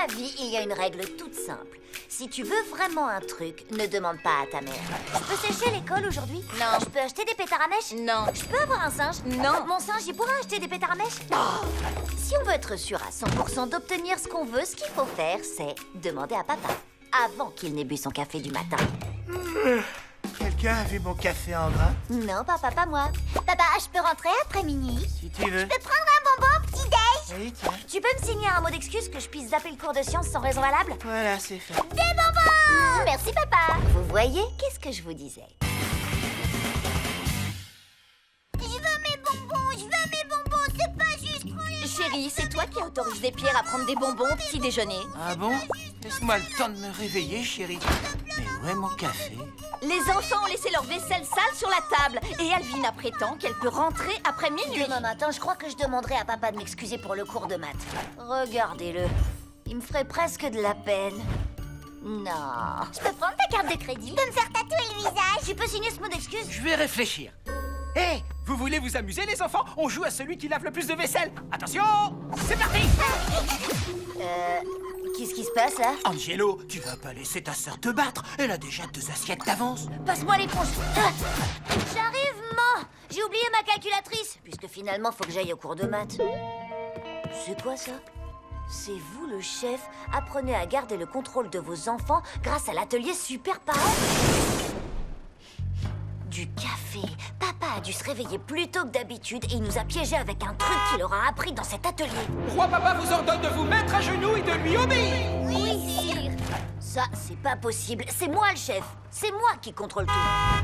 la vie, il y a une règle toute simple. Si tu veux vraiment un truc, ne demande pas à ta mère. Je peux sécher l'école aujourd'hui? Non. Je peux acheter des pétards à mèche? Non. Je peux avoir un singe? Non. Mon singe, il pourra acheter des pétards à mèche? Si on veut être sûr à 100% d'obtenir ce qu'on veut, ce qu'il faut faire, c'est demander à papa. Avant qu'il n'ait bu son café du matin. Quelqu'un a vu mon café en grain? Non, papa, pas moi. Papa, je peux rentrer après minuit? Si tu veux. Je peux prendre un bonbon au petit-déj? Oui, tiens. Tu peux me signer un mot d'excuse que je puisse zapper le cours de sciences sans raison valable? Voilà, c'est fait. Des bonbons! Merci, papa. Vous voyez, qu'est-ce que je vous disais? Je veux mes bonbons, c'est pas juste pour les... Chérie, c'est toi qui autorise des pierres à prendre des bonbons au petit déjeuner. Ah bon? Laisse-moi le temps de me réveiller, chérie. Mais où est mon café? Les enfants ont laissé leur vaisselle sale sur la table et Alvina prétend qu'elle peut rentrer après minuit. Demain matin, je crois que je demanderai à papa de m'excuser pour le cours de maths. Regardez-le. Il me ferait presque de la peine. Non. Je peux prendre ta carte de crédit? Tu peux me faire tatouer le visage? Tu peux signer ce mot d'excuse? Je vais réfléchir. Hé, vous voulez vous amuser, les enfants? On joue à celui qui lave le plus de vaisselle. Attention, c'est parti! Qu'est-ce qui se passe, là? Angelo, tu vas pas laisser ta sœur te battre. Elle a déjà 2 assiettes d'avance. Passe-moi l'éponge. Ah, j'arrive, maman. J'ai oublié ma calculatrice. Puisque finalement, faut que j'aille au cours de maths. C'est quoi, ça? C'est vous, le chef. Apprenez à garder le contrôle de vos enfants grâce à l'atelier Super Parent. Du café. Papa a dû se réveiller plus tôt que d'habitude et il nous a piégés avec un truc qu'il aura appris dans cet atelier. Roi Papa vous ordonne de vous mettre à genoux et de lui obéir. Oui, sire. Ça, c'est pas possible. C'est moi le chef. C'est moi qui contrôle tout.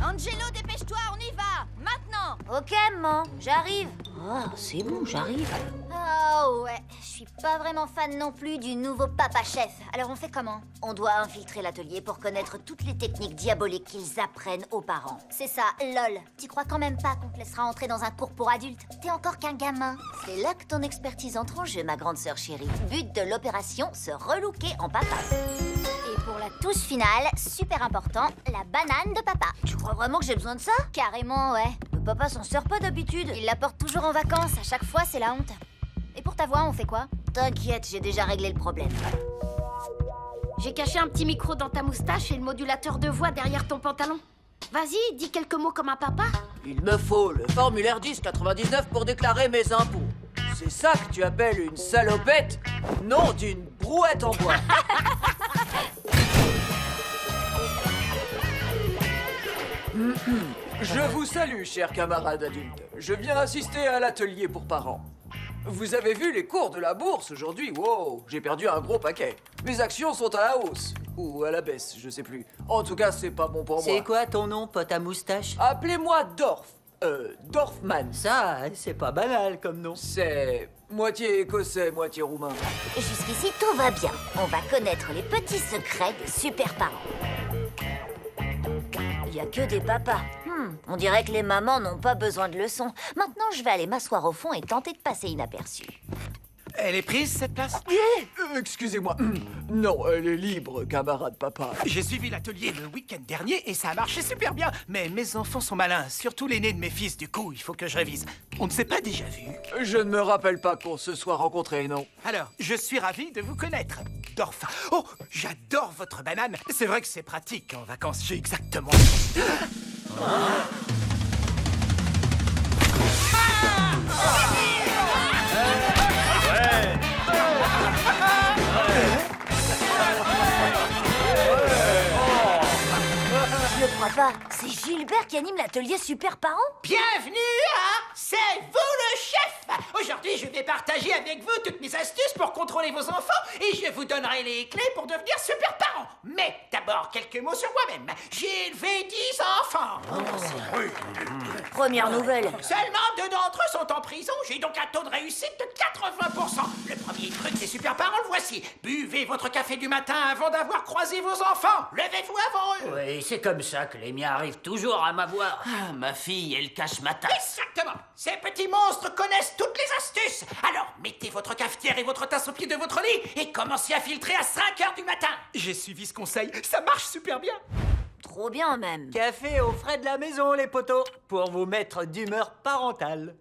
Angelo, dépêche-toi, on y va. Maintenant. Ok, maman, j'arrive. Oh, c'est bon, j'arrive. Oh ouais, je suis pas vraiment fan non plus du nouveau papa chef. Alors on fait comment? On doit infiltrer l'atelier pour connaître toutes les techniques diaboliques qu'ils apprennent aux parents. C'est ça, lol. Tu crois quand même pas qu'on te laissera entrer dans un cours pour adultes? T'es encore qu'un gamin. C'est là que ton expertise entre en jeu, ma grande sœur chérie. But de l'opération, se relooker en papa. Et pour la touche finale, super important, la banane de papa. Tu crois vraiment que j'ai besoin de ça? Carrément, ouais. Le papa s'en sert pas d'habitude. Il la porte toujours en vacances, à chaque fois c'est la honte. Et pour ta voix, on fait quoi? T'inquiète, j'ai déjà réglé le problème. J'ai caché un petit micro dans ta moustache et le modulateur de voix derrière ton pantalon. Vas-y, dis quelques mots comme un papa. Il me faut le formulaire 1099 pour déclarer mes impôts. C'est ça que tu appelles une salopette? Non, d'une brouette en bois. Je vous salue, chers camarades adultes. Je viens assister à l'atelier pour parents. Vous avez vu les cours de la bourse aujourd'hui? Wow, j'ai perdu un gros paquet. Mes actions sont à la hausse. Ou à la baisse, je sais plus. En tout cas, c'est pas bon pour moi. C'est quoi ton nom, pote à moustache? Appelez-moi Dorf. Dorfman. Ça, c'est pas banal comme nom. C'est moitié écossais, moitié roumain. Jusqu'ici, tout va bien. On va connaître les petits secrets des super parents. Il y a que des papas. On dirait que les mamans n'ont pas besoin de leçons. Maintenant, je vais aller m'asseoir au fond et tenter de passer inaperçue. Elle est prise, cette place? Excusez-moi. Non, elle est libre, camarade papa. J'ai suivi l'atelier le week-end dernier et ça a marché super bien. Mais mes enfants sont malins, surtout l'aîné de mes fils. Du coup, il faut que je révise. On ne s'est pas déjà vu. Je ne me rappelle pas qu'on se soit rencontrés, non. Alors, je suis ravi de vous connaître, Dorf. Oh, j'adore votre banane. C'est vrai que c'est pratique en vacances. J'ai exactement... Je ne crois pas. C'est Gilbert qui anime l'atelier Super Parents? Bienvenue à C'est vous le chef. Aujourd'hui, je vais partager avec vous toutes mes astuces pour contrôler vos enfants et je vous donnerai les clés pour devenir super parents. Mais d'abord, quelques mots sur moi-même. J'ai élevé 10 enfants. Première nouvelle. Seulement 2 d'entre eux sont en prison. J'ai donc un taux de réussite de 80%. Le premier truc des super parents, le voici. Buvez votre café du matin avant d'avoir croisé vos enfants. Levez-vous avant eux. Oui, c'est comme ça que les miens arrivent toujours à m'avoir. Ah, ma fille, elle cache ma tasse. Exactement. Ces petits monstres connaissent toutes les astuces. Alors, mettez votre cafetière et votre tasse au pied de votre lit et commencez à filtrer à 5 heures du matin. J'ai suivi ce conseil. Ça marche super bien. Trop bien, même. Café aux frais de la maison, les potos, pour vous mettre d'humeur parentale.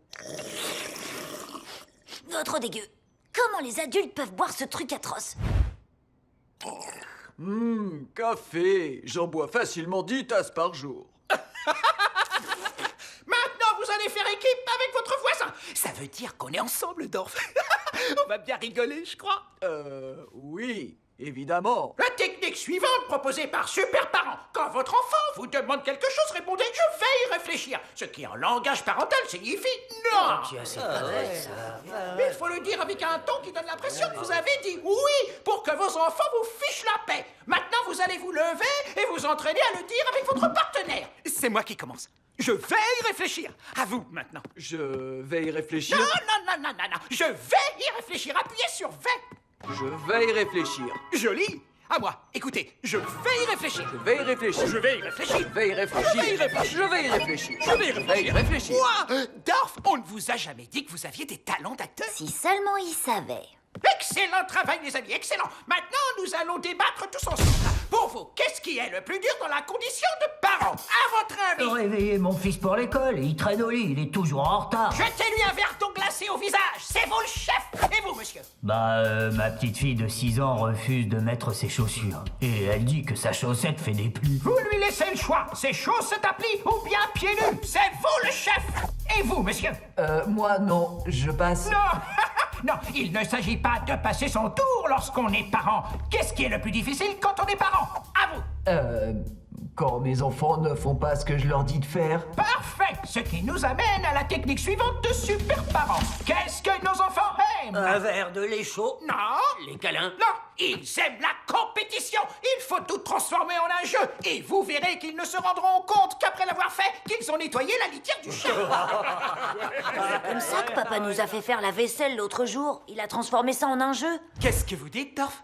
Trop dégueu. Comment les adultes peuvent boire ce truc atroce? Café. J'en bois facilement 10 tasses par jour. Maintenant, vous allez faire équipe avec votre voisin. Ça veut dire qu'on est ensemble, Dorf. On va bien rigoler, je crois. Oui, évidemment. La technique suivante proposée par Super Parent. Quand votre enfant vous demande quelque chose, répondez « Je vais y réfléchir ». Ce qui, en langage parental, signifie « Non ». Il faut le dire avec un ton qui donne l'impression que vous avez dit « Oui » pour que vos enfants vous fichent la paix. Maintenant, vous allez vous lever et vous entraîner à le dire avec votre partenaire. C'est moi qui commence. Je vais y réfléchir. À vous, maintenant. Je vais y réfléchir. Non. Je vais y réfléchir. Appuyez sur « vais ». Je vais y réfléchir. Joli. À moi. Écoutez, je vais y réfléchir. Je vais y réfléchir. Je vais y réfléchir. Je vais y réfléchir. Je vais y réfléchir. Je vais y réfléchir. Je vais y réfléchir. réfléchir. Quoi? Dorf, on ne vous a jamais dit que vous aviez des talents d'acteur? Si seulement il savait. Excellent travail, les amis, excellent. Maintenant, nous allons débattre tous ensemble. Pour vous, qu'est-ce qui est le plus dur dans la condition de parent, à votre avis? Réveiller mon fils pour l'école, il traîne au lit, il est toujours en retard. Jetez-lui un verre d'eau glacée au visage, c'est vous le chef. Et vous, monsieur? Ma petite fille de 6 ans refuse de mettre ses chaussures. Et elle dit que sa chaussette fait des plis. Vous lui laissez le choix, c'est chaussettes à plis ou bien pieds nus. C'est vous le chef. Et vous, monsieur? Moi, non, je passe. Non, non, il ne s'agit pas de passer son tour lorsqu'on est parent. Qu'est-ce qui est le plus difficile quand on est parent? À vous. Quand mes enfants ne font pas ce que je leur dis de faire. Parfait. Ce qui nous amène à la technique suivante de Super Parent. Qu'est-ce que nos enfants aiment? Un verre de lait chaud. Non. Les câlins. Non, ils aiment la compétition. Il faut tout transformer en un jeu. Et vous verrez qu'ils ne se rendront compte qu'après l'avoir fait, qu'ils ont nettoyé la litière du chien. C'est comme ça que papa nous a fait faire la vaisselle l'autre jour. Il a transformé ça en un jeu. Qu'est-ce que vous dites, Dorf?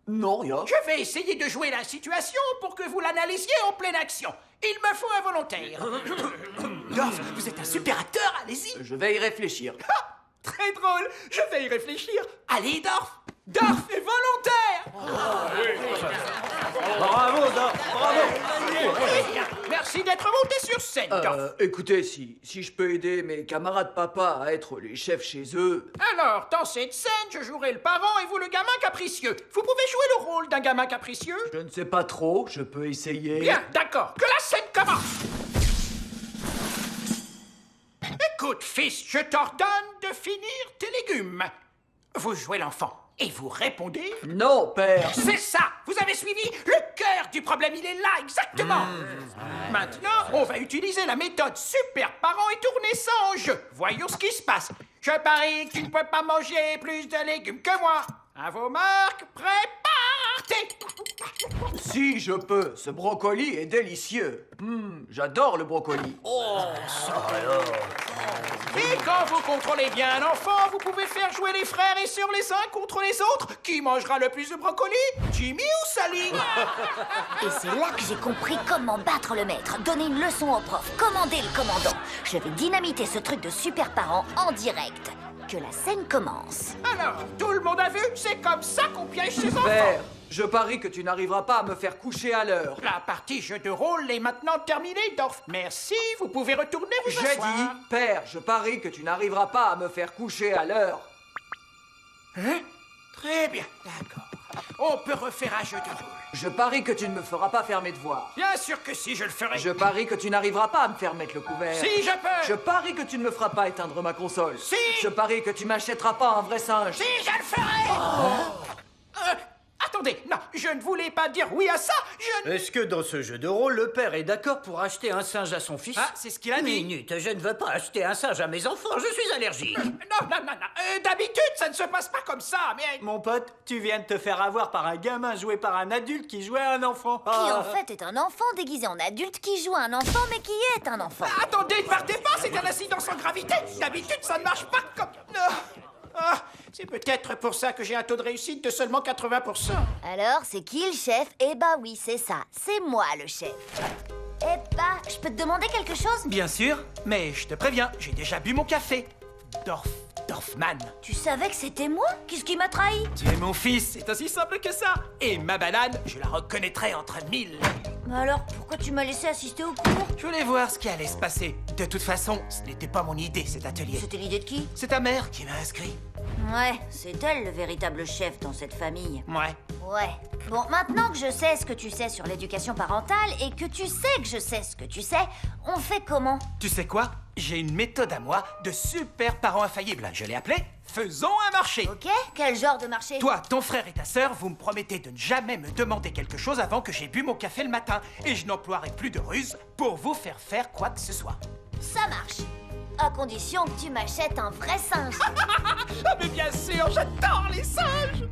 Non, rien. Je vais essayer de jouer la situation pour que vous l'analysiez en pleine action. Il me faut un volontaire. Dorf, vous êtes un super acteur, allez-y. Je vais y réfléchir. Ah, très drôle, je vais y réfléchir. Allez, Dorf. Dorf est volontaire. Bravo, Dorf, bravo. Merci d'être monté sur scène, Dorf. Écoutez, si je peux aider mes camarades papa à être les chefs chez eux... Alors, dans cette scène, je jouerai le parent et vous le gamin capricieux. Vous pouvez jouer le rôle d'un gamin capricieux? Je ne sais pas trop, je peux essayer... Bien, d'accord, que la scène commence. Écoute, fils, je t'ordonne de finir tes légumes. Vous jouez l'enfant et vous répondez... Non, père. C'est ça. Vous avez suivi le cœur du problème, il est là, exactement. Maintenant, on va utiliser la méthode Super Parent et tourner ça en jeu. Voyons ce qui se passe. Je parie que tu ne peux pas manger plus de légumes que moi. À vos marques, partez. Si je peux, ce brocoli est délicieux. J'adore le brocoli. Et quand vous contrôlez bien un enfant, vous pouvez faire jouer les frères et sœurs les uns contre les autres. Qui mangera le plus de brocoli? Jimmy ou Sally? Et c'est là que j'ai compris comment battre le maître, donner une leçon au prof, commander le commandant. Je vais dynamiter ce truc de Super Parent en direct. Que la scène commence. Alors, tout le monde a vu? C'est comme ça qu'on piège ses enfants. Père, je parie que tu n'arriveras pas à me faire coucher à l'heure. La partie jeu de rôle est maintenant terminée, Dorf. Merci, vous pouvez retourner vous J'ai asseoir. dit, père, je parie que tu n'arriveras pas à me faire coucher à l'heure. Hein? Très bien, d'accord. On peut refaire un jeu de rôle. Je parie que tu ne me feras pas faire mes devoirs. Bien sûr que si, je le ferai. Je parie que tu n'arriveras pas à me faire mettre le couvert. Si, je peux. Je parie que tu ne me feras pas éteindre ma console. Si. Je parie que tu m'achèteras pas un vrai singe. Si, je le ferai. Attendez, non, je ne voulais pas dire oui à ça. Je ne... Est-ce que dans ce jeu de rôle, le père est d'accord pour acheter un singe à son fils? Ah, c'est ce qu'il a dit. Minute, je ne veux pas acheter un singe à mes enfants, je suis allergique. Non. D'habitude, ça ne se passe pas comme ça, mais... Mon pote, tu viens de te faire avoir par un gamin joué par un adulte qui jouait à un enfant. Qui en fait est un enfant déguisé en adulte qui joue à un enfant mais qui est un enfant. Attendez, ne partez pas, c'est un incident sans gravité. D'habitude, ça ne marche pas comme... c'est peut-être pour ça que j'ai un taux de réussite de seulement 80%. Alors, c'est qui le chef? Eh bah oui, c'est ça. C'est moi le chef. Eh bah, je peux te demander quelque chose? Bien sûr, mais je te préviens, j'ai déjà bu mon café. Dorfman. Tu savais que c'était moi? Qu'est-ce qui m'a trahi? Tu es mon fils, c'est aussi simple que ça. Et ma banane, je la reconnaîtrai entre 1000. Mais alors, pourquoi tu m'as laissé assister au cours? Je voulais voir ce qui allait se passer. De toute façon, ce n'était pas mon idée, cet atelier. C'était l'idée de qui? C'est ta mère qui m'a inscrit. Ouais, c'est elle le véritable chef dans cette famille. Ouais. Ouais. Bon, maintenant que je sais ce que tu sais sur l'éducation parentale et que tu sais que je sais ce que tu sais, on fait comment? Tu sais quoi? J'ai une méthode à moi de super parent infaillible. Je l'ai appelée Faisons un marché. Ok, quel genre de marché? Toi, ton frère et ta sœur, vous me promettez de ne jamais me demander quelque chose avant que j'ai bu mon café le matin. Et je n'emploierai plus de ruse pour vous faire quoi que ce soit. Ça marche. À condition que tu m'achètes un vrai singe. Ah mais bien sûr, j'adore les singes!